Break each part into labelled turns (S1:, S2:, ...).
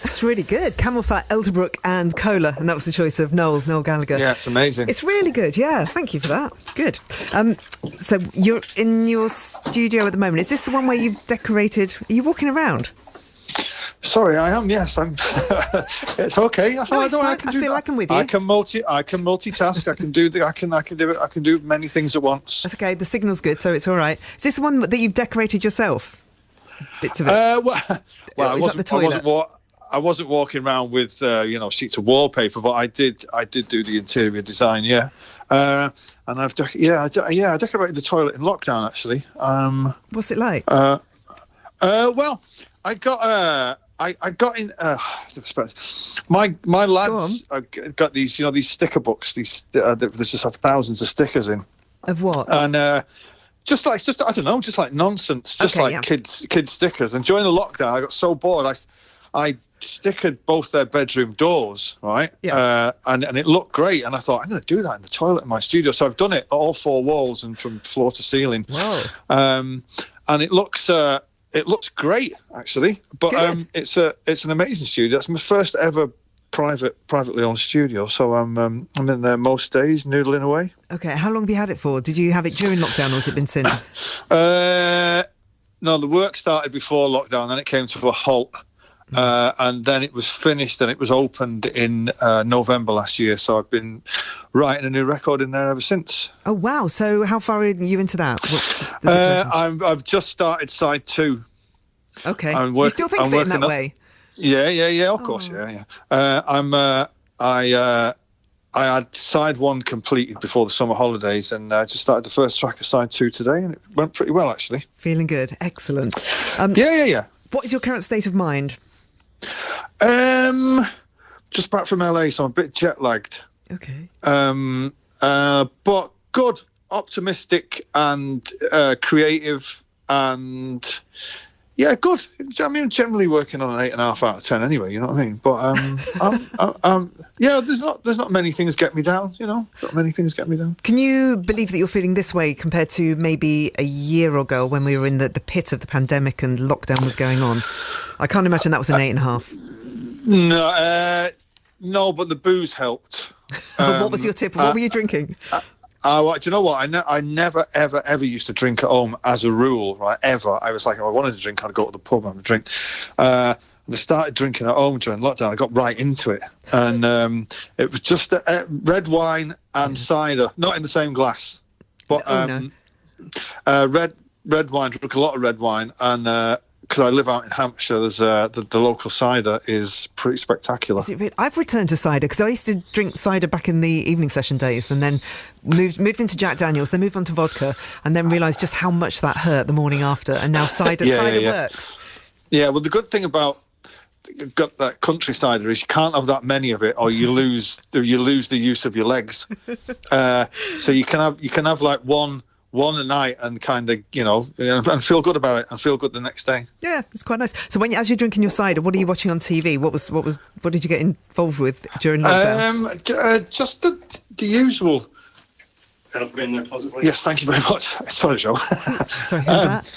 S1: That's really good. Camel Fat, Elderbrook and Cola. And that was the choice of Noel Gallagher.
S2: Yeah, it's amazing.
S1: It's really good, yeah. Thank you for that. Good. So you're in your studio at the moment. Is this the one where you've decorated... Are you walking around?
S2: Sorry, I am. Yes, I'm. It's okay.
S1: I feel like I'm with you.
S2: I can multitask. I can do I can do it. I can do many things at once.
S1: That's okay. The signal's good, so it's all right. Is this the one that you've decorated yourself? Bits of it.
S2: I wasn't walking around with sheets of wallpaper, but I did do the interior design. Yeah, and I decorated the toilet in lockdown actually.
S1: What's it like?
S2: Well, I got in. My lads got these sticker books. They just have thousands of stickers in.
S1: Of what?
S2: And just like nonsense, kids stickers. And during the lockdown, I got so bored. I stickered both their bedroom doors, right?
S1: Yeah.
S2: And it looked great. And I thought, I'm going to do that in the toilet in my studio. So I've done it all 4 walls and from floor to ceiling.
S1: Wow.
S2: And it looks great actually. But it's an amazing studio. It's my first ever privately owned studio. So I'm in there most days, noodling away.
S1: Okay. How long have you had it for? Did you have it during lockdown or has it been since?
S2: No, the work started before lockdown. Then it came to a halt. And then it was finished and it was opened in November last year. So I've been writing a new record in there ever since.
S1: Oh, wow. So how far are you into that?
S2: I've just started side 2.
S1: Okay. You still think of it in that way?
S2: Yeah, of course, yeah. I had side 1 completed before the summer holidays and I just started the first track of side 2 today and it went pretty well, actually.
S1: Feeling good. Excellent.
S2: Yeah.
S1: What is your current state of mind?
S2: Just back from LA, so I'm a bit jet lagged.
S1: Okay.
S2: But good, optimistic, and creative, and yeah, good. I mean, generally working on an 8.5 out of 10 anyway. You know what I mean? But there's not many things get me down. Not many things get me down.
S1: Can you believe that you're feeling this way compared to maybe a year ago when we were in the pit of the pandemic and lockdown was going on? I can't imagine that was an 8.5.
S2: No, but the booze helped.
S1: What was your tip? What were you drinking?
S2: Do you know what? I never, ever used to drink at home as a rule, right? Ever. I was like, if I wanted to drink, I'd go to the pub and have a drink. And I started drinking at home during lockdown. I got right into it. And it was just red wine and cider, not in the same glass. But red wine, drink a lot of red wine. And because I live out in Hampshire, there's the local cider is pretty spectacular.
S1: I've returned to cider because I used to drink cider back in the evening session days and then moved into Jack Daniels, then moved on to vodka and then realised just how much that hurt the morning after. And now cider works. Yeah,
S2: well, the good thing about that country cider is you can't have that many of it or you lose the use of your legs. So you can have like one a night and kind of, and feel good about it and feel good the next day.
S1: Yeah, it's quite nice. So as you're drinking your cider, what are you watching on TV? What did you get involved with during lockdown?
S2: Just the usual.
S3: Can I put it in there, possibly?
S2: Yes, thank you very much. Sorry, Joe.
S1: Sorry, who's that?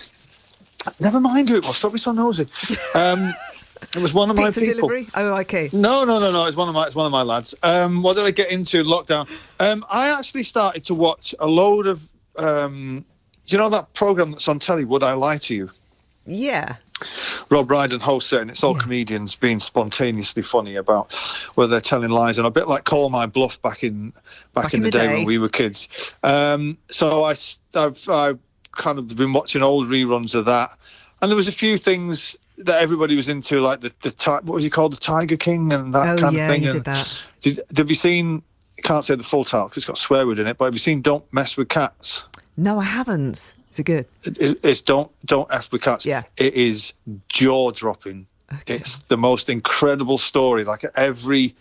S2: Never mind who it was. Stop me so nosy. It was one of my people.
S1: Delivery? Oh, okay.
S2: No. It's one of my lads. What did I get into lockdown? I actually started to watch a load of. That program that's on telly, Would I Lie to You?
S1: Yeah.
S2: Rob Brydon hosts it, and it's all comedians being spontaneously funny about where they're telling lies, and a bit like Call My Bluff back in the day when we were kids. So I've kind of been watching old reruns of that, and there was a few things that everybody was into, like what was he called, the Tiger King and that kind of thing.
S1: Oh yeah, he did that.
S2: Have you seen? I can't say the full title because it's got swear word in it, but have you seen Don't Mess with Cats?
S1: No, I haven't. Is it good?
S2: It's Don't F with Cats.
S1: Yeah.
S2: It is jaw-dropping. Okay. It's the most incredible story. Like at the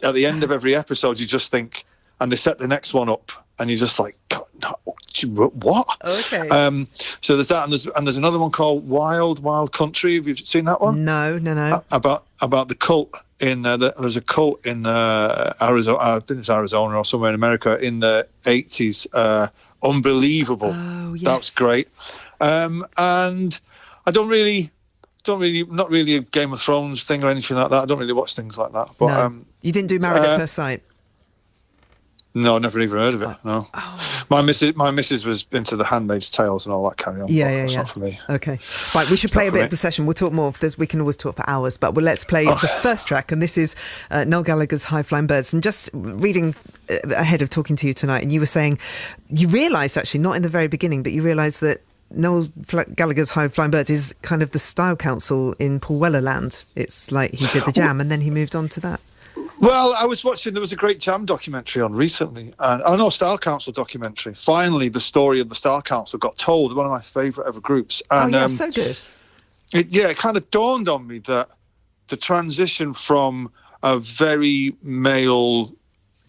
S2: end of every episode, you just think, and they set the next one up, and you're just like, God, no, what?
S1: Okay.
S2: So there's that, and there's another one called Wild Country. Have you seen that one?
S1: No.
S2: About the cult. There's a cult in Arizona. I think it's Arizona or somewhere in America in the 80s. Unbelievable.
S1: Oh, yes.
S2: That was great. And I don't really not really a Game of Thrones thing or anything like that. I don't really watch things like that. But
S1: no. You didn't do Married at First Sight?
S2: No, never even heard of it. No. My missus was into The Handmaid's Tales and all that carry on. That's not for me.
S1: Okay. Right, we should play a bit of the session. We'll talk more. We can always talk for hours, but let's play the first track, and this is Noel Gallagher's High Flying Birds. And just reading ahead of talking to you tonight, and you were saying you realised, actually, not in the very beginning, but you realised that Noel Gallagher's High Flying Birds is kind of the style council in Paul Weller land. It's like he did the Jam and then he moved on to that.
S2: Well, I was watching, there was a great Jam documentary on recently, and Style Council documentary. Finally, the story of the Style Council got told, one of my favourite ever groups. And,
S1: so good.
S2: It kind of dawned on me that the transition from a very male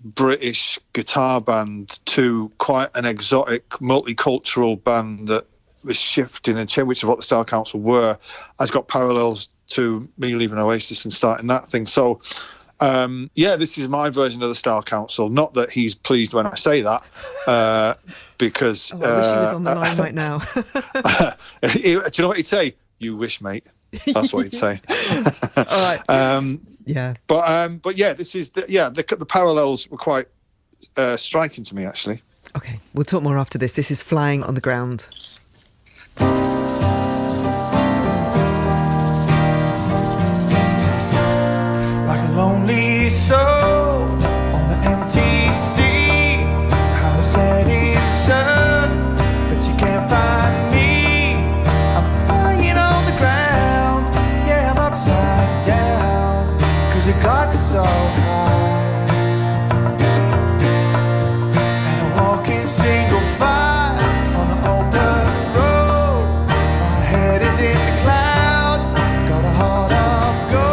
S2: British guitar band to quite an exotic, multicultural band that was shifting and changing, which is what the Style Council were, has got parallels to me leaving Oasis and starting that thing. So, this is my version of the Style Council. Not that he's pleased when I say that, because...
S1: I wish he was on the line right now.
S2: Do you know what he'd say? You wish, mate. That's what he'd say.
S1: All right. Yeah.
S2: But this is... The parallels were quite striking to me, actually.
S1: Okay, we'll talk more after this. This is Flying on the Ground.
S4: Lonely soul on the empty sea, how a setting sun, but you can't find me. I'm flying on the ground, yeah, I'm upside down, 'cause it got so high. And I'm walking single file on the open road. My head is in the clouds, got a heart of gold.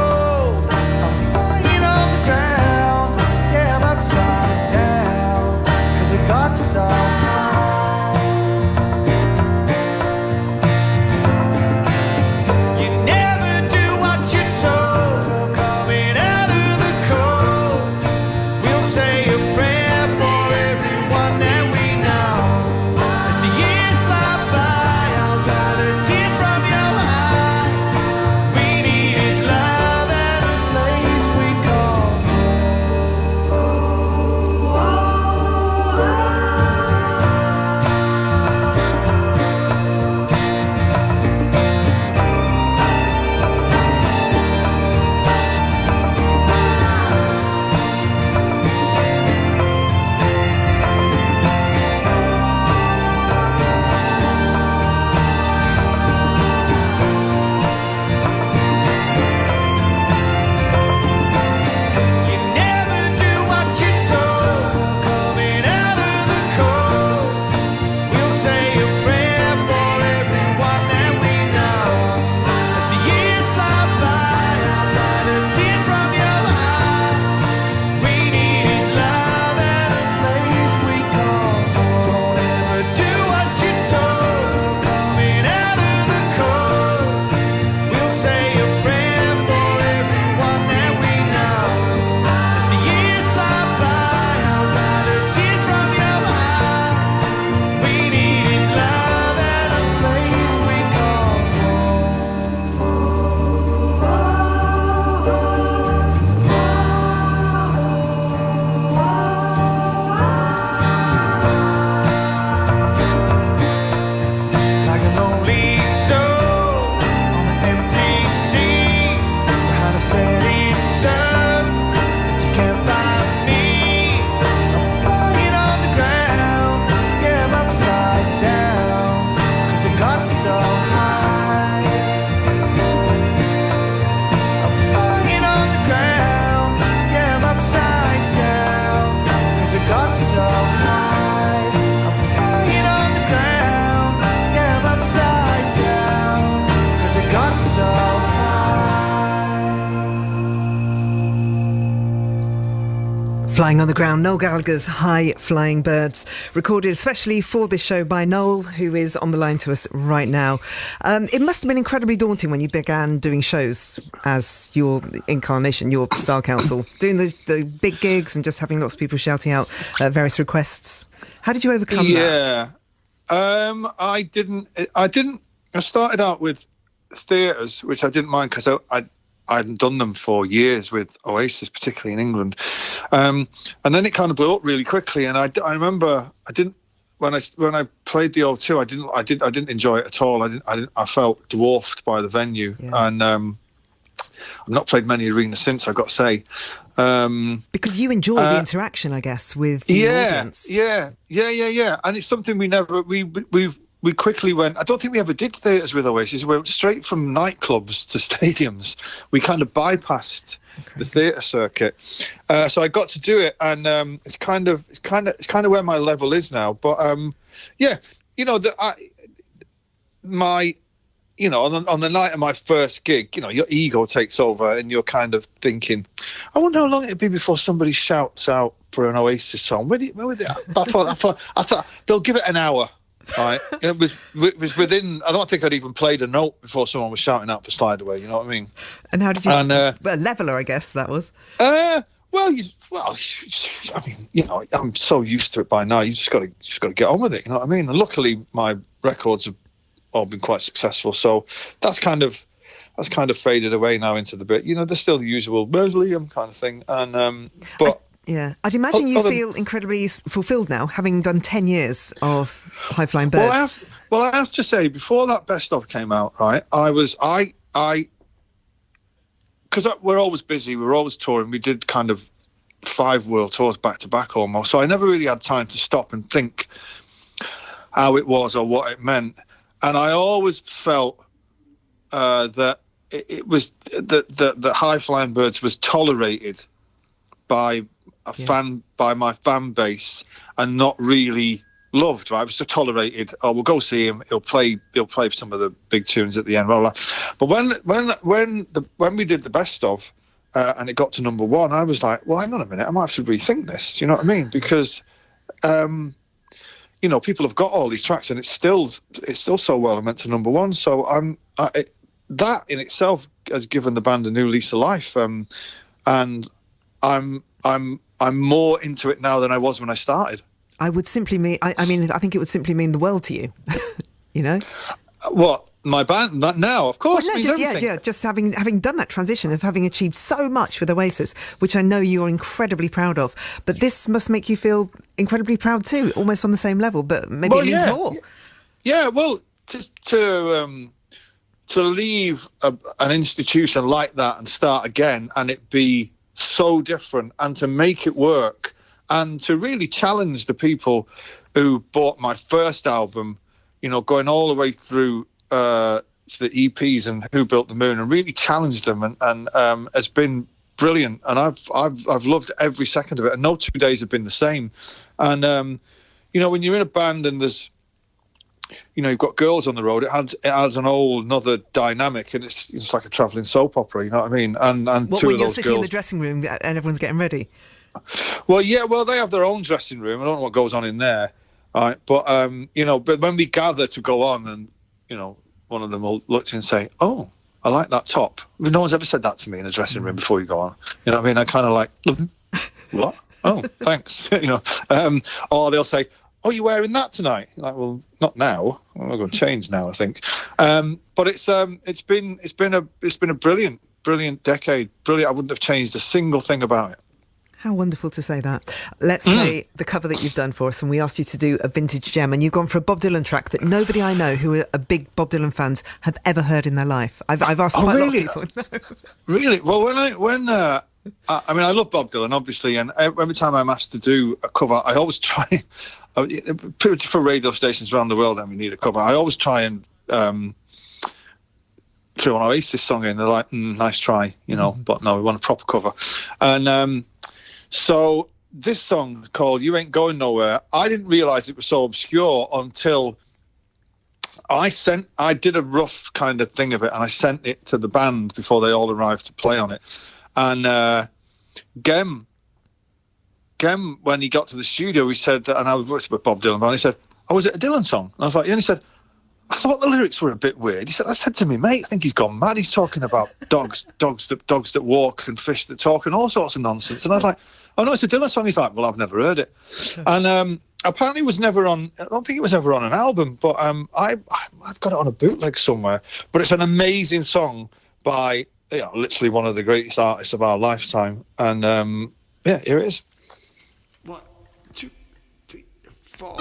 S1: Flying on the Ground, Noel Gallagher's High Flying Birds, recorded especially for this show by Noel, who is on the line to us right now. It must have been incredibly daunting when you began doing shows as your incarnation, your Style Council, doing the big gigs and just having lots of people shouting out various requests. How did you overcome that?
S2: I started out with theatres, which I didn't mind because I hadn't done them for years with Oasis, particularly in England. And then it kind of blew up really quickly. And I remember when I played the O2, I didn't enjoy it at all. I felt dwarfed by the venue. Yeah. And I've not played many arenas since, I've got to say.
S1: Because you enjoy the interaction, I guess, with the audience.
S2: Yeah. And it's something we quickly went. I don't think we ever did theatres with Oasis. We went straight from nightclubs to stadiums. We kind of bypassed the theatre circuit. So I got to do it, and it's kind of where my level is now. But on the night of my first gig, your ego takes over, and you're kind of thinking, I wonder how long it'd be before somebody shouts out for an Oasis song. I thought they'll give it an hour. Right, it was within. I don't think I'd even played a note before someone was shouting out for "Slide Away." You know what I mean?
S1: And how did you? A leveler, I guess that was.
S2: I mean, I'm so used to it by now. You just got to get on with it. You know what I mean? And luckily, my records have all been quite successful, so that's kind of faded away now into the bit. There's still the usual Liam kind of thing, and but.
S1: Yeah, I'd imagine you feel incredibly fulfilled now, having done 10 years of High Flying Birds.
S2: Well, I have to say, before that best of came out, right? Because we're always busy, we're always touring. We did kind of 5 world tours back to back almost, so I never really had time to stop and think how it was or what it meant. And I always felt that it was that High Flying Birds was tolerated by my fan base and not really loved, right? It was so tolerated. Oh, we'll go see him. He'll play some of the big tunes at the end, blah, blah. But when we did the best of and it got to number 1, I was like, well, hang on a minute, I might have to rethink this. Do you know what I mean? Because people have got all these tracks and it's still so well and meant to number 1. So that in itself has given the band a new lease of life. And I'm more into it now than I was when I started.
S1: I would simply mean, I think it would simply mean the world to you.
S2: What, my band now? Of course.
S1: Well, no, just having done that transition of having achieved so much with Oasis, which I know you're incredibly proud of. But this must make you feel incredibly proud too, almost on the same level. But maybe it means more.
S2: Yeah. Well, to leave an institution like that and start again, and it be so different, and to make it work, and to really challenge the people who bought my first album, going all the way through to the EPs and Who Built the Moon, and really challenged them, and has been brilliant. And I've loved every second of it, and no 2 days have been the same. And when you're in a band and there's you've got girls on the road, it adds an whole another dynamic, and it's like a travelling soap opera, you know what I mean? And
S1: when you're sitting in the dressing room and everyone's getting ready?
S2: Well, they have their own dressing room. I don't know what goes on in there, right? But but when we gather to go on, and one of them will look to and say, "Oh, I like that top." No one's ever said that to me in a dressing room before you go on. You know what I mean? I kind of like, what? Oh, thanks. Or they'll say, "Oh, you're wearing that tonight?" You're like, well, not now. I'm going to change now, I think. But it's been a brilliant decade. Brilliant. I wouldn't have changed a single thing about it.
S1: How wonderful to say that. Let's play the cover that you've done for us, and we asked you to do a vintage gem, and you've gone for a Bob Dylan track that nobody I know who are big Bob Dylan fans have ever heard in their life. I've asked quite a lot of people.
S2: Really? Well, I love Bob Dylan, obviously, and every time I'm asked to do a cover, I always try. For radio stations around the world, and we need a cover. I always try and throw an Oasis song in. They're like, "Nice try," but no, we want a proper cover. And so this song called "You Ain't Going Nowhere," I didn't realise it was so obscure until I did a rough kind of thing of it, and I sent it to the band before they all arrived to play on it. And Gem, when he got to the studio, he said, and I was with Bob Dylan, and he said, "Oh, was it a Dylan song?" And I was like, yeah. And he said, "I thought the lyrics were a bit weird." He said, "I said to me, mate, I think he's gone mad. He's talking about dogs that walk and fish that talk and all sorts of nonsense." And I was like, "Oh no, it's a Dylan song." He's like, "Well, I've never heard it." And apparently was never on. I don't think it was ever on an album, but I've got it on a bootleg somewhere. But it's an amazing song by literally one of the greatest artists of our lifetime. And here it is.
S4: 1, 2, 3, 4.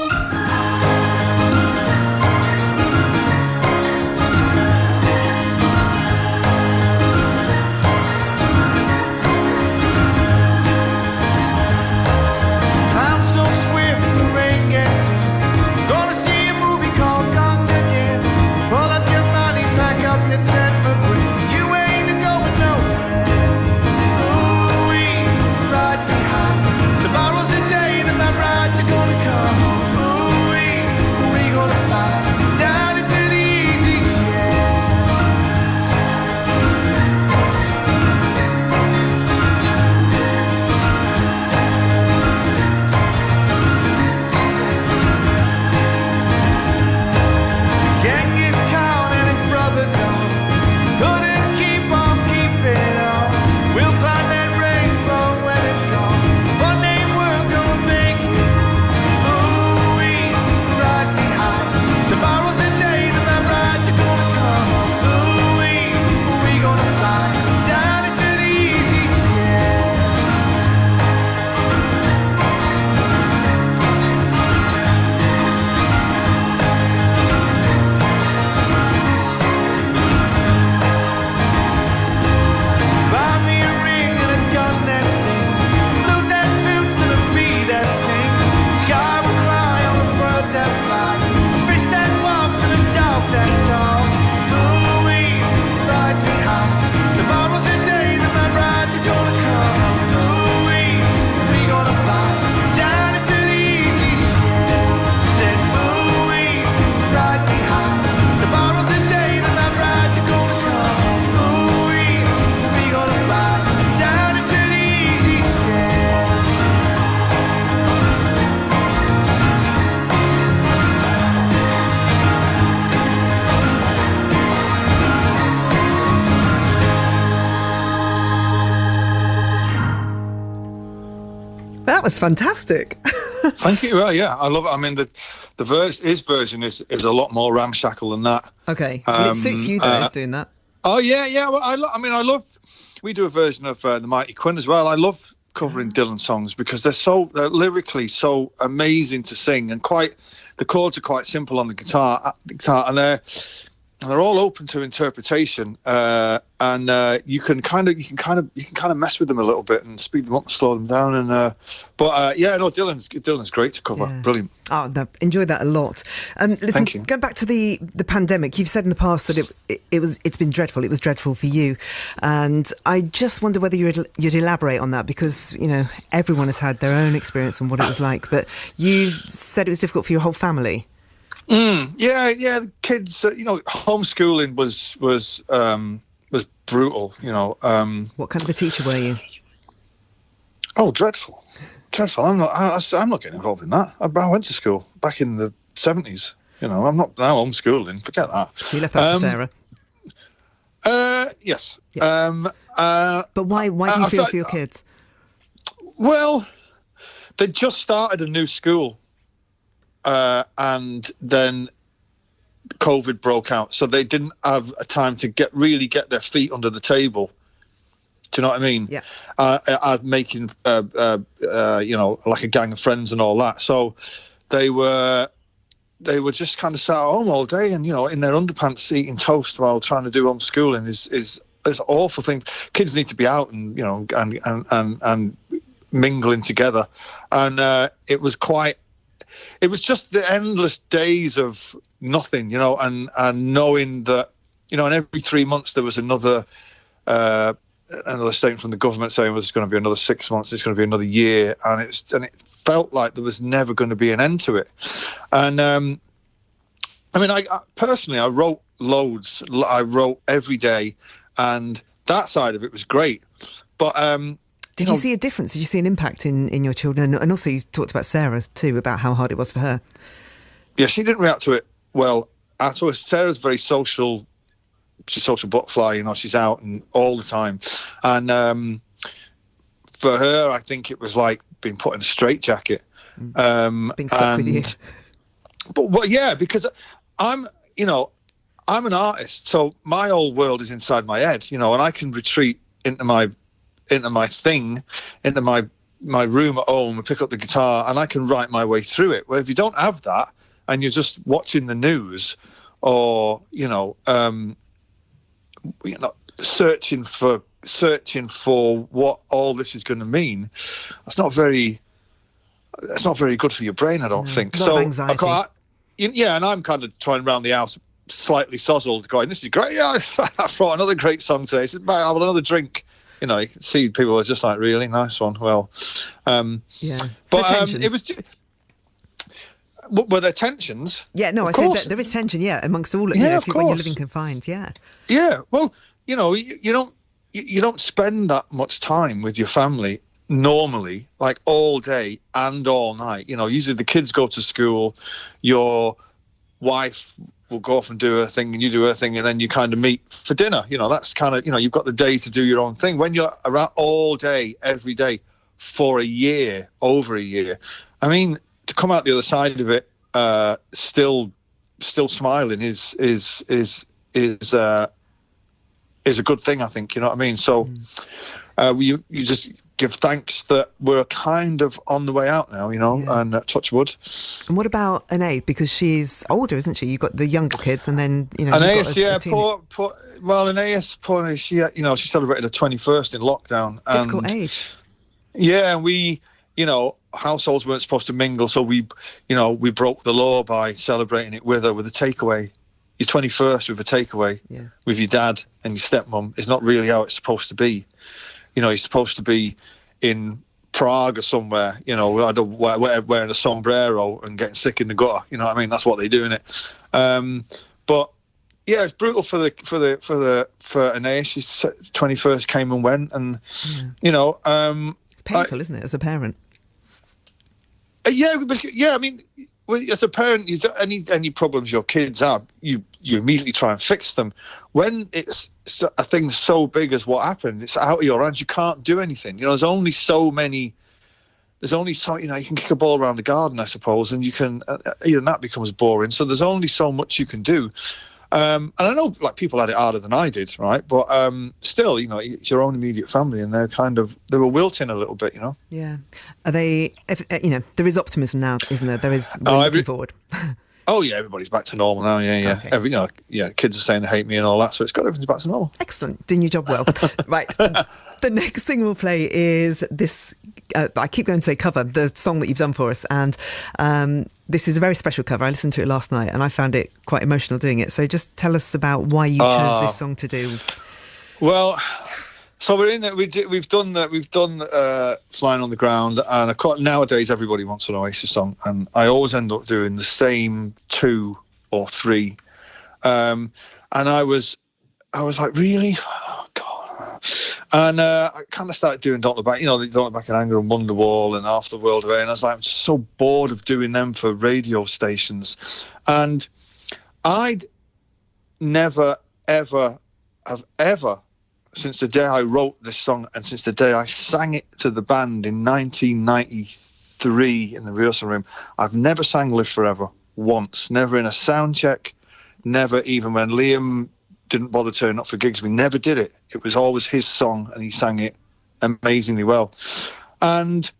S1: That was fantastic.
S2: Thank you. Well, yeah, I love it. I mean, his version is a lot more ramshackle than that.
S1: Okay, well, it suits you though, doing that.
S2: Oh yeah. Well, I love. We do a version of the Mighty Quinn as well. I love covering Dylan songs because they're lyrically so amazing to sing, and the chords are quite simple on the guitar, and they're all open to interpretation, and you can kind of mess with them a little bit and speed them up and slow them down, and Dylan's great to cover. Yeah. Brilliant.
S1: Oh, enjoyed that a lot. Listen,
S2: thank you.
S1: Going back to the pandemic, you've said in the past that it's been dreadful. It was dreadful for you, and I just wonder whether you'd elaborate on that, because everyone has had their own experience on what it was like, but you said it was difficult for your whole family.
S2: Yeah. The kids, homeschooling was brutal.
S1: What kind of a teacher were you?
S2: Oh, dreadful. I'm not getting involved in that. I went to school back in the 70s. I'm not now homeschooling. Forget that.
S1: So you left that to Sarah.
S2: Yes.
S1: Yeah. But why do you feel for your kids?
S2: Well, they just started a new school. And then COVID broke out, so they didn't have a time to get their feet under the table. Do you know what I mean? Yeah. Making like a gang of friends and all that. So they were just kind of sat at home all day, and in their underpants eating toast while trying to do homeschooling is an awful thing. Kids need to be out and and mingling together, and it was just the endless days of nothing, and knowing that, and every 3 months there was another statement from the government saying, well, it's going to be another 6 months, it's going to be another year, and it felt like there was never going to be an end to it. And I personally, I wrote loads. I wrote every day, and that side of it was great. But
S1: did you see a difference? Did you see an impact in your children? And also you talked about Sarah too, about how hard it was for her.
S2: Yeah, she didn't react to it well at all. Sarah's very social. She's a social butterfly, she's out and all the time. And for her, I think it was like being put in a straitjacket.
S1: Being stuck with you.
S2: But yeah, because I'm an artist, so my whole world is inside my head, and I can retreat into my room at home and pick up the guitar and I can write my way through it. Where if you don't have that and you're just watching the news or searching for what all this is going to mean, that's not very good for your brain, I don't think.
S1: So anxiety.
S2: And I'm kind of trying around the house slightly sozzled, going, this is great. Yeah, I brought another great song today. So I'll have another drink. You can see people are just like, really nice one. Well, but it was. Were there tensions?
S1: Yeah, no, I said that there is tension. Yeah, amongst all of you when you're living confined. Yeah.
S2: Yeah, well, you don't spend that much time with your family normally, like all day and all night. Usually the kids go to school, your wife will go off and do her thing and you do her thing, and then you kind of meet for dinner. That's kind of, you've got the day to do your own thing. When you're around all day, every day for over a year, I mean, to come out the other side of it, still smiling is a good thing, I think. You know what I mean? So you just give thanks that we're kind of on the way out now, and touch wood.
S1: And what about Anae? Because she's older, isn't she? You've got the younger kids, and then
S2: Anaeus, Anaeus, she celebrated her 21st in lockdown.
S1: Difficult age.
S2: Yeah, and we, households weren't supposed to mingle, so we broke the law by celebrating it with her with a takeaway. Your 21st with a takeaway with your dad and your stepmom is not really how it's supposed to be. You're supposed to be in Prague or somewhere, wearing a sombrero and getting sick in the gutter. You know what I mean? That's what they do in it. But yeah, it's brutal for Anae. She's 21st came and went, and
S1: it's painful, isn't it, as a parent?
S2: I mean, as a parent, any problems your kids have, you immediately try and fix them. When it's a thing so big as what happened, it's out of your hands. You can't do anything. There's only so many. There's only so you can kick a ball around the garden, I suppose, and you can even that becomes boring. So there's only so much you can do. And I know people had it harder than I did, right? But still, it's your own immediate family, and they were wilting a little bit,
S1: Yeah. Are they? There is optimism now, isn't there? There is looking forward.
S2: Oh yeah, everybody's back to normal now. Yeah. Okay. Kids are saying they hate me and all that, so everything's back to normal.
S1: Excellent, doing your job well. Right. The next thing we'll play is this. I keep going to say cover, the song that you've done for us, and this is a very special cover. I listened to it last night, and I found it quite emotional doing it. So just tell us about why you chose this song to do.
S2: Well. So we're in it. We've done Flying on the Ground, and nowadays everybody wants an Oasis song, and I always end up doing the same 2 or 3. And I was like, really? Oh God! And I kind of started doing Don't Look Back, Don't Look Back in Anger and Wonderwall and Half the World Away, and I was like, I'm just so bored of doing them for radio stations, and I'd never ever since the day I wrote this song and since the day I sang it to the band in 1993 in the rehearsal room, I've never sang Live Forever once. Never in a sound check, never even when Liam didn't bother turning up for gigs. We never did it. It was always his song and he sang it amazingly well. And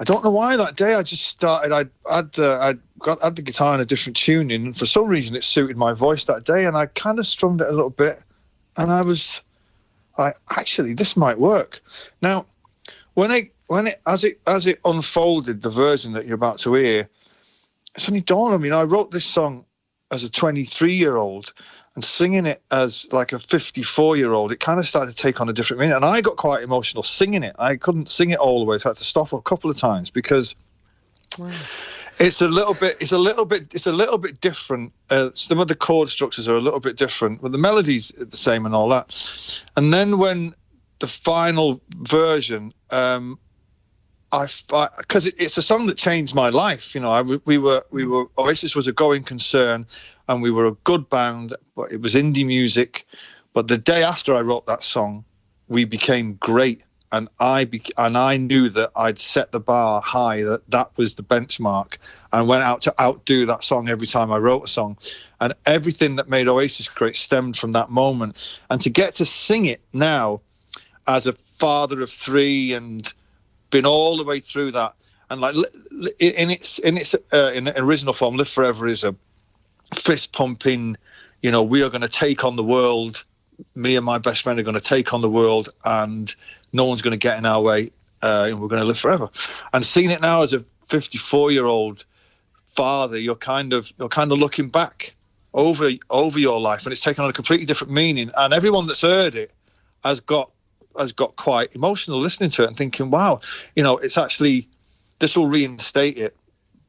S2: I don't know why that day I just started. I'd had the guitar in a different tuning, and for some reason it suited my voice that day, and I kind of strummed it a little bit. And I was like, actually, this might work. Now, as it unfolded, the version that you're about to hear, it's only dawned on me. I wrote this song as a 23-year-old, and singing it as like a 54-year-old, it kind of started to take on a different meaning. And I got quite emotional singing it. I couldn't sing it all the way, so I had to stop a couple of times because. Wow. It's a little bit different. Some of the chord structures are a little bit different, but the melodies are the same and all that. And then when the final version, because it's a song that changed my life. We were Oasis was a going concern, and we were a good band, but it was indie music. But the day after I wrote that song, we became great. and I knew that I'd set the bar high, that was the benchmark, and went out to outdo that song every time I wrote a song. And everything that made Oasis great stemmed from that moment. And to get to sing it now as a father of 3 and been all the way through that, and like in its original form, Live Forever is a fist pumping, we are going to take on the world. Me and my best friend are going to take on the world, and no one's going to get in our way, and we're going to live forever. And seeing it now as a 54-year-old father, you're kind of looking back over your life, and it's taken on a completely different meaning. And everyone that's heard it has got quite emotional listening to it and thinking, wow, it's actually, this will reinstate it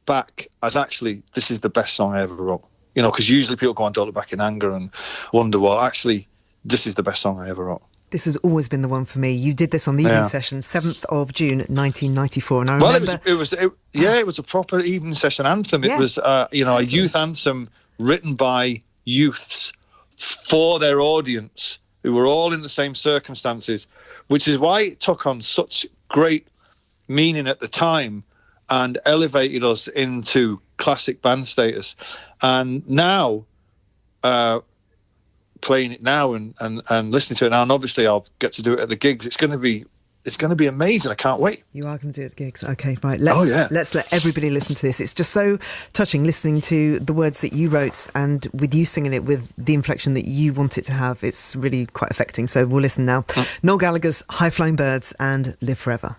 S2: back as actually this is the best song I ever wrote. Because usually people go on Don't Look Back in anger and wonder, well, actually, this is the best song I ever wrote.
S1: This has always been the one for me. You did this on the evening session, 7th of June, 1994, and I remember.
S2: Well, it was a proper evening session anthem. It was, totally. A youth anthem written by youths for their audience, who were all in the same circumstances, which is why it took on such great meaning at the time and elevated us into classic band status. And now, playing it now and listening to it now, and obviously I'll get to do it at the gigs. It's going to be amazing. I can't wait.
S1: You are going to do it at the gigs. Okay, right. Let's let everybody listen to this. It's just so touching listening to the words that you wrote, and with you singing it with the inflection that you want it to have. It's really quite affecting. So we'll listen now. Noel Gallagher's High Flying Birds and Live Forever.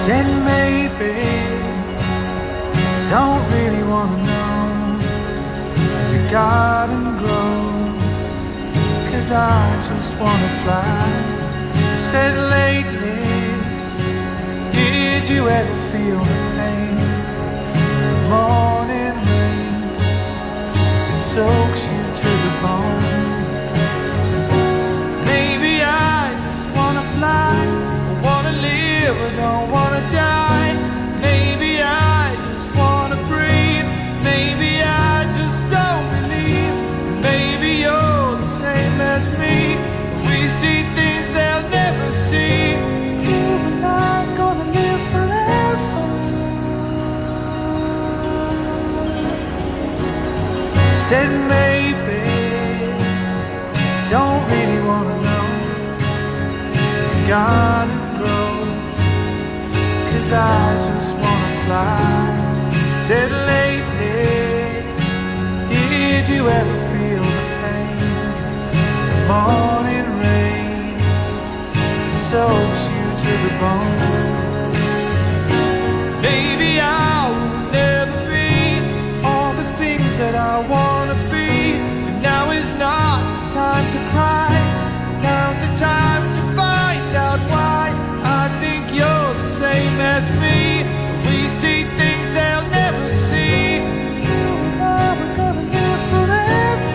S4: Said maybe don't really want to know how your garden grows, 'cause I just want to fly. Said lately, did you ever feel the pain? The morning rain, as it soaks you to the bone. Maybe I just want to fly, I want to live, I don't want to die. Maybe I just want to breathe. Maybe I just don't believe. Maybe you're the same as me. We see things they'll never see. You and I gonna live forever. Said maybe don't really want to know. Garden grows, 'cause I just want to fly. Said lately, did you ever feel the pain? The morning rain, as it soaks you to the bone. Maybe I will never be all the things that I want to be. But now is not the time to cry. Now's the time to find out why. I think you're the same as me. We see things they'll never see. You and I, we're gonna live forever.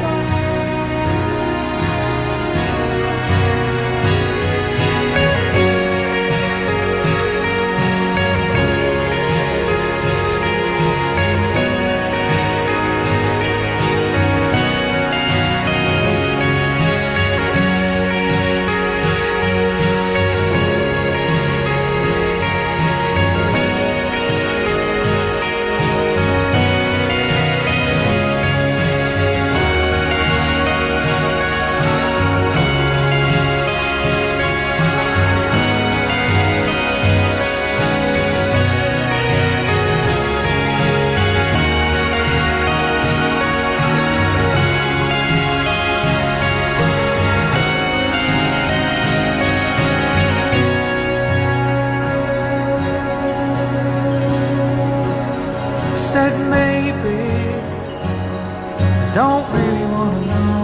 S4: Said maybe I don't really want to know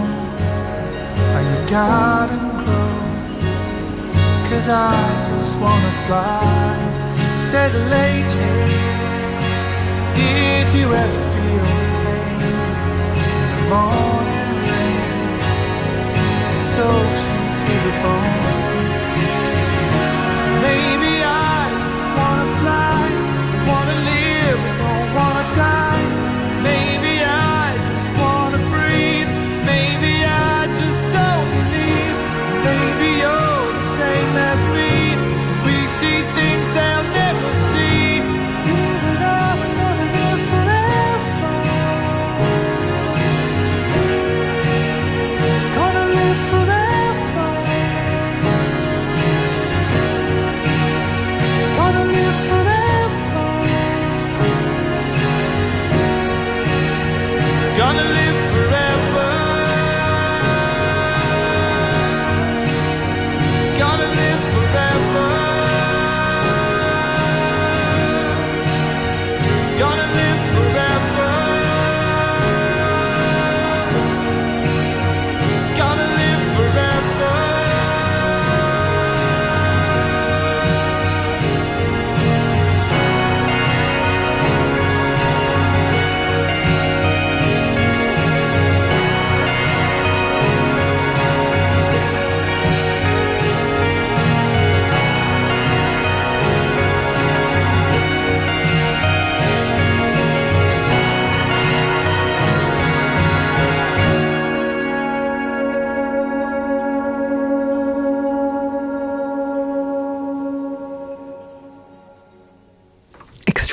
S4: how your garden grows, 'cause I just want to fly. Said lately, did you ever feel the pain? The morning rain, as it soaks you to the bone.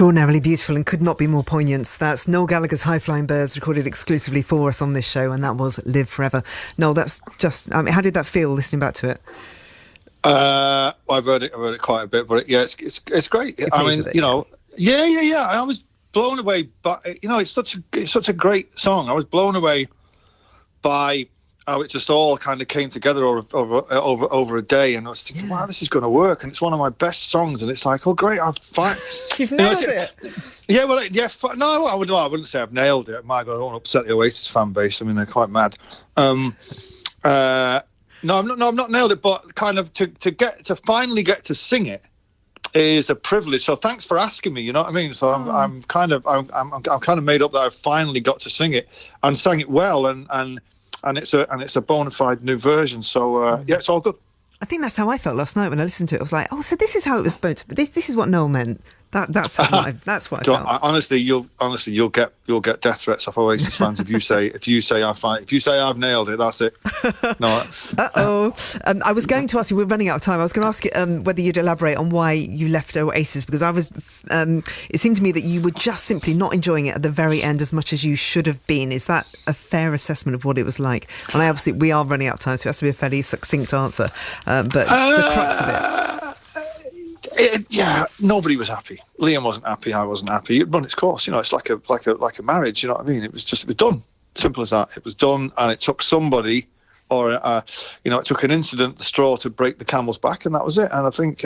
S1: Extraordinarily beautiful and could not be more poignant. That's Noel Gallagher's High Flying Birds, recorded exclusively for us on this show, and that was Live Forever. Noel, that's just, I mean, how did that feel listening back to it?
S2: I've heard it quite a bit, but it's great. I mean, you know, yeah. I was blown away, but you know, it's such a great song. I was blown away by how it just all kind of came together over a day, and I was thinking, wow, this is going to work, and it's one of my best songs, and it's like, oh great, I've
S1: You've nailed it.
S2: Yeah, well, no, I wouldn't say I've nailed it. My God, I don't want to upset the Oasis fan base. I mean, they're quite mad. No, I've not nailed it, but kind of to finally get to sing it is a privilege. So thanks for asking me. You know what I mean? So I'm kind of made up that I've finally got to sing it and sang it well, and it's a bona fide new version. So it's all good.
S1: I think that's how I felt last night when I listened to it. I was like, oh, so this is how it was supposed to be. This is what Noel meant. That's what I felt.
S2: Honestly, you'll get death threats off Oasis fans if you say I've nailed it. That's it. No.
S1: I was going to ask you. We're running out of time. I was going to ask you whether you'd elaborate on why you left Oasis, because I was. It seemed to me that you were just simply not enjoying it at the very end as much as you should have been. Is that a fair assessment of what it was like? And we are running out of time, so it has to be a fairly succinct answer. But the crux of it.
S2: Nobody was happy. Liam wasn't happy. I wasn't happy. It run its course. You know, it's like a marriage. You know what I mean? It was done. Simple as that. It was done, and it took somebody, or it took an incident, the straw to break the camel's back, and that was it. And I think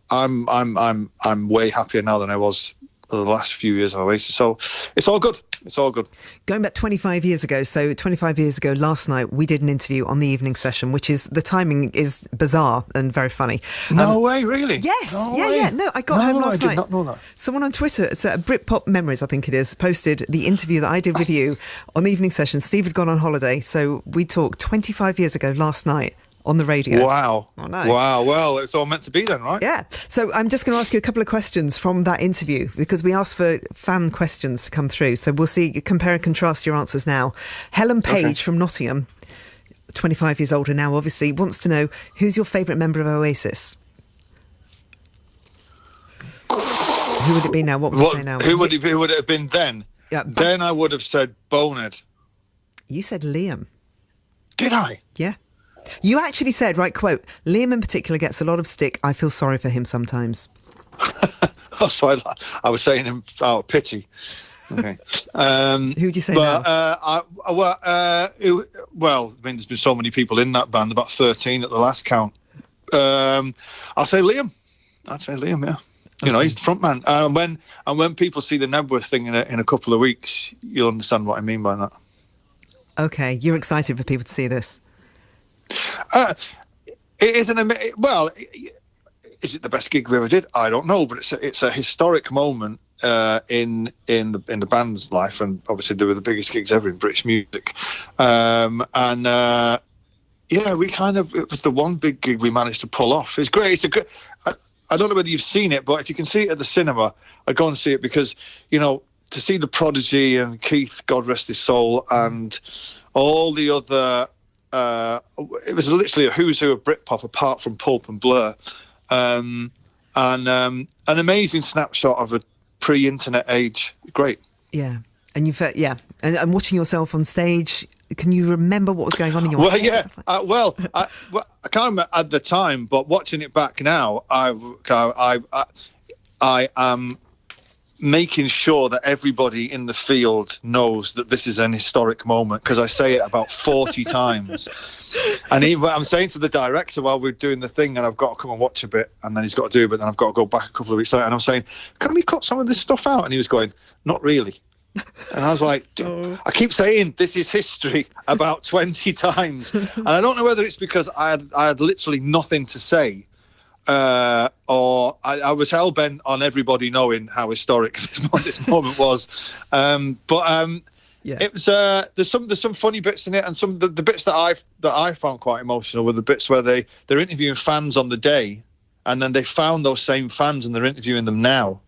S2: I'm way happier now than I was the last few years of Oasis. So it's all good. It's all good.
S1: Going back 25 years ago, so 25 years ago last night, we did an interview on the evening session, which is, the timing is bizarre and very funny.
S2: No way, really?
S1: Yes. Yeah. No, I got home last night.
S2: I did not know that.
S1: Someone on Twitter, it's Britpop Memories, I think it is, posted the interview that I did with you on the evening session. Steve had gone on holiday, so we talked 25 years ago last night on the radio.
S2: Wow.
S1: Oh, no.
S2: Wow. Well, it's all meant to be then, right?
S1: Yeah. So I'm just going to ask you a couple of questions from that interview, because we asked for fan questions to come through. So we'll see, compare and contrast your answers now. Helen Page from Nottingham, 25 years older now, obviously, wants to know, who's your favourite member of Oasis? Who would it be now? What would you say now?
S2: Who would it have been then?
S1: Yeah,
S2: then I would have said Bonehead.
S1: You said Liam.
S2: Did I?
S1: Yeah. You actually said, right, quote, Liam in particular gets a lot of stick. I feel sorry for him sometimes.
S2: Oh, so I was saying him out of pity. Okay.
S1: Who'd you say now?
S2: I mean, there's been so many people in that band, about 13 at the last count. I'll say Liam. I'd say Liam, yeah. You know, he's the front man. And when people see the Nebworth thing in a couple of weeks, you'll understand what I mean by that. Okay,
S1: you're excited for people to see this.
S2: It is is it the best gig we ever did? I don't know, but it's a historic moment in the band's life, and obviously they were the biggest gigs ever in British music. It was the one big gig we managed to pull off. It's great. I don't know whether you've seen it, but if you can see it at the cinema, I'd go and see it, because, you know, to see the Prodigy and Keith, God rest his soul, and all the other. It was literally a who's who of Britpop apart from Pulp and Blur, and an amazing snapshot of a pre-internet age. Great.
S1: Yeah, and and watching yourself on stage. Can you remember what was going on in your head?
S2: Yeah. I can't remember at the time, but watching it back now, I am making sure that everybody in the field knows that this is an historic moment, because I say it about 40 times. And I'm saying to the director while we're doing the thing, and I've got to come and watch a bit, and then he's got to do it, but then I've got to go back a couple of weeks later, and I'm saying, can we cut some of this stuff out? And he was going, not really. And I was like, I keep saying this is history about 20 times. And I don't know whether it's because I had literally nothing to say, or I was hell-bent on everybody knowing how historic this moment was. It was there's some funny bits in it, and some the bits that I found quite emotional were the bits where they're interviewing fans on the day, and then they found those same fans and they're interviewing them now.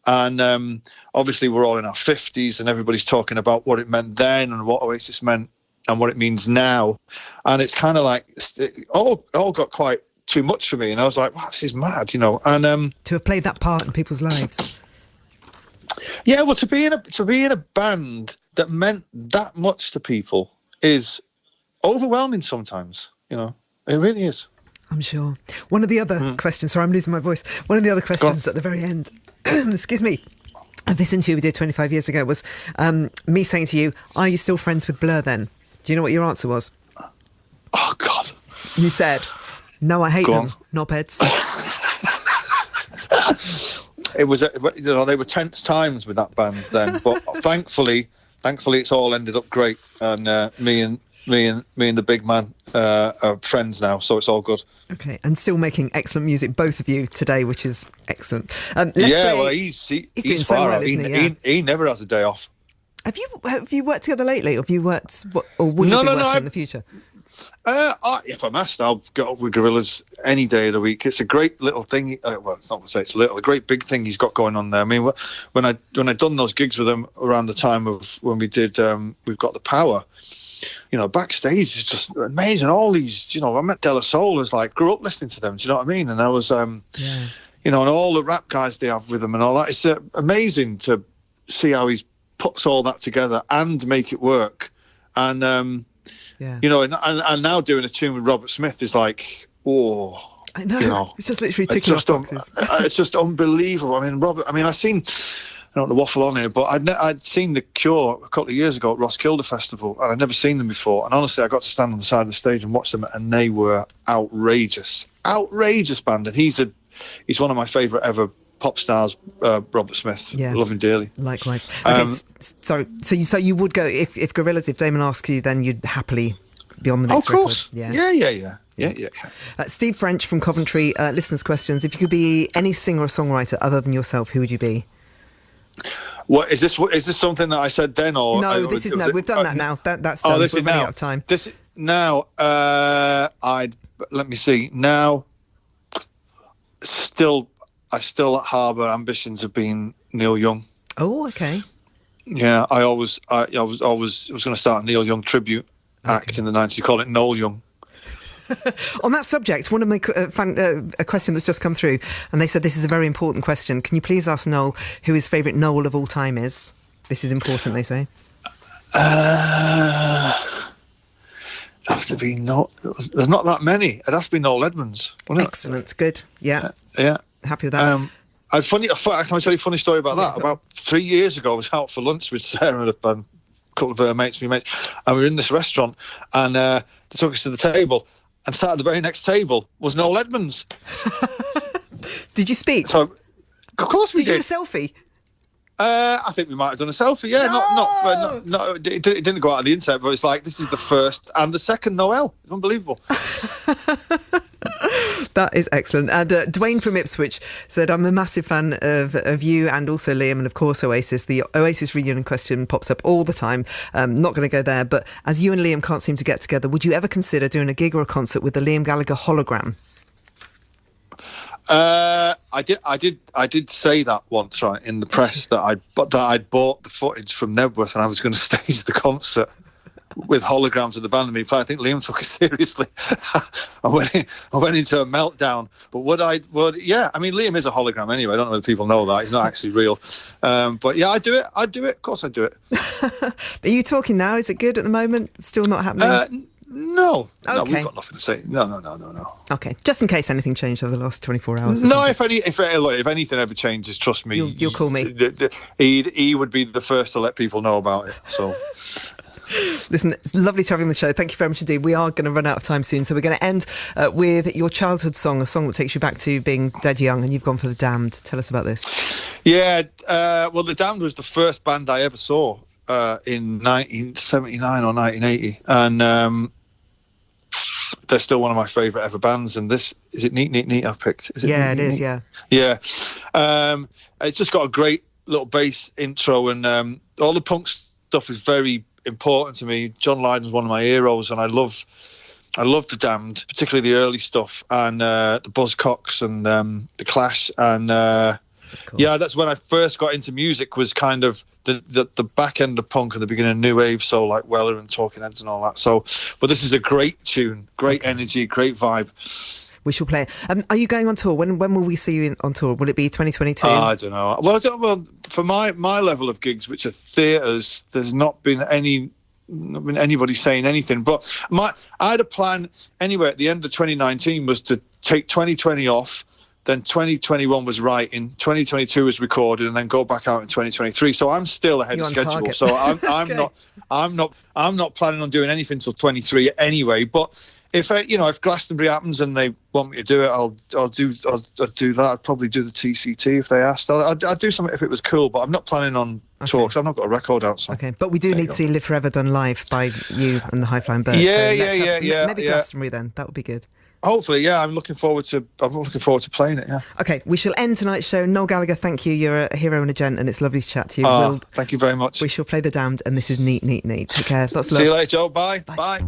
S2: And obviously we're all in our 50s, and everybody's talking about what it meant then and what Oasis meant and what it means now. And it's kind of like it all got quite too much for me, and I was like, wow, this is mad, you know. And
S1: to have played that part in people's lives.
S2: Yeah, well, to be in a band that meant that much to people is overwhelming sometimes, you know. It really is.
S1: I'm sure. One of the other questions, sorry, I'm losing my voice. One of the other questions at the very end, excuse me, of this interview we did 25 years ago was me saying to you, are you still friends with Blur then? Do you know what your answer was?
S2: Oh, God.
S1: You said, no, I hate them, knobheads.
S2: It was, you know, they were tense times with that band then, but thankfully it's all ended up great, and me and the big man are friends now, so it's all good.
S1: Okay, and still making excellent music, both of you today, which is excellent.
S2: He's
S1: doing so
S2: far
S1: well,
S2: out.
S1: isn't he? Yeah.
S2: He never has a day off.
S1: Have you worked together lately, or have you worked, or would you be working in the future?
S2: If I'm asked, I'll get up with Gorillaz any day of the week. It's a great little thing. Well, it's not to say it's little. A great big thing he's got going on there. I mean, when I done those gigs with him around the time of when we did We've Got the Power, you know, backstage is just amazing. All these, you know, I met De La Soul as like grew up listening to them. Do you know what I mean? And I was, you know, and all the rap guys they have with them and all that. It's amazing to see how he's puts all that together and make it work. And you know, and now doing a tune with Robert Smith is like, oh,
S1: I know.
S2: You know,
S1: it's just literally ticking off boxes.
S2: It's just unbelievable. I mean, Robert. I mean, I don't want to waffle on here, but I'd seen The Cure a couple of years ago at Roskilde Festival, and I'd never seen them before. And honestly, I got to stand on the side of the stage and watch them, and they were outrageous band. And he's one of my favourite ever pop stars, Robert Smith. Yeah, love him dearly.
S1: Likewise. Okay, sorry. So you would go if Gorillaz, if Damon asks you, then you'd happily be on the next record. Of course. Yeah. Steve French from Coventry. Listeners' questions. If you could be any singer or songwriter other than yourself, who would you be?
S2: What is this? Is this something that I said then, or
S1: no? This is no. We've done that now. That's done.
S2: This
S1: We're
S2: is
S1: running
S2: now.
S1: Out of time.
S2: This now. Let me see. Now, I still harbour ambitions of being Neil Young.
S1: Oh, okay.
S2: Yeah, I was going to start a Neil Young tribute act in the 90s. You call it Noel Young.
S1: On that subject, one of my a question that's just come through, and they said this is a very important question. Can you please ask Noel who his favourite Noel of all time is? This is important, they say.
S2: It'd have to be there's not that many. It'd have to be Noel Edmonds.
S1: Excellent, good. Yeah. Happy with that.
S2: Can I tell you a funny story about that? About 3 years ago, I was out for lunch with Sarah and a couple of her mates, and we were in this restaurant, and they took us to the table, and sat at the very next table was Noel Edmonds.
S1: Did you speak?
S2: So, of course we did.
S1: Did you do a selfie?
S2: I think we might have done a selfie. Yeah, no, it didn't go out on the internet, but it's like this is the first and the second Noel. It's unbelievable.
S1: That is excellent. And Dwayne from Ipswich said, I'm a massive fan of you and also Liam and of course Oasis. The Oasis reunion question pops up all the time. Not going to go there, but as you and Liam can't seem to get together, would you ever consider doing a gig or a concert with the Liam Gallagher hologram?
S2: I did say that once, right, in the press that I'd bought the footage from Nebworth and I was going to stage the concert with holograms of the band. I think Liam took it seriously. I went into a meltdown. But yeah, I mean, Liam is a hologram anyway. I don't know if people know that. He's not actually real. But yeah, I'd do it. Of course I'd do it.
S1: Are you talking now? Is it good at the moment? Still not happening?
S2: No.
S1: Okay.
S2: No, we've got nothing to say. No.
S1: Okay, just in case anything changed over the last 24 hours.
S2: No, if anything ever changes, trust me.
S1: You'll call me.
S2: He would be the first to let people know about it. So.
S1: Listen, it's lovely to have you on the show. Thank you very much indeed. We are going to run out of time soon, so we're going to end with your childhood song, a song that takes you back to being dead young, and you've gone for The Damned. Tell us about this.
S2: Yeah, well, The Damned was the first band I ever saw in 1979 or 1980, and they're still one of my favourite ever bands. And this is it. Neat. I've picked. Is it?
S1: Yeah,
S2: Neat,
S1: it is.
S2: Neat?
S1: Yeah.
S2: It's just got a great little bass intro, and all the punk stuff is very important to me. John Lydon's one of my heroes, and I love The Damned, particularly the early stuff, and the Buzzcocks and the Clash, and yeah, that's when I first got into music. Was kind of the back end of punk and the beginning of new wave, so like Weller and Talking Heads and all that. So, but this is a great tune, great energy, great vibe.
S1: We shall play it. Are you going on tour? When will we see you on tour? Will it be 2022?
S2: I don't know. Well, for my level of gigs, which are theatres, there's not been anybody saying anything. But I had a plan anyway at the end of 2019 was to take 2020 off. Then 2021 was writing, 2022 was recorded, and then go back out in 2023. So I'm still ahead of schedule.
S1: Target.
S2: So I'm
S1: Okay.
S2: I'm not planning on doing anything till 23 anyway. But if Glastonbury happens and they want me to do it, I'll do that. I'd probably do the TCT if they asked. I'd do something if it was cool. But I'm not planning on tour because I've not got a record out. So.
S1: Okay, but we do need to see Live Forever done live by you and the High Flying Birds.
S2: Yeah.
S1: Maybe Glastonbury then. That would be good.
S2: Hopefully, yeah. I'm looking forward to playing it. Yeah.
S1: Okay, we shall end tonight's show. Noel Gallagher, thank you. You're a hero and a gent, and it's lovely to chat to you.
S2: Thank you very much.
S1: We shall play The Damned, and this is Neat, Neat, Neat. Take care. Lots of love.
S2: See you later, Joe. Bye. Bye.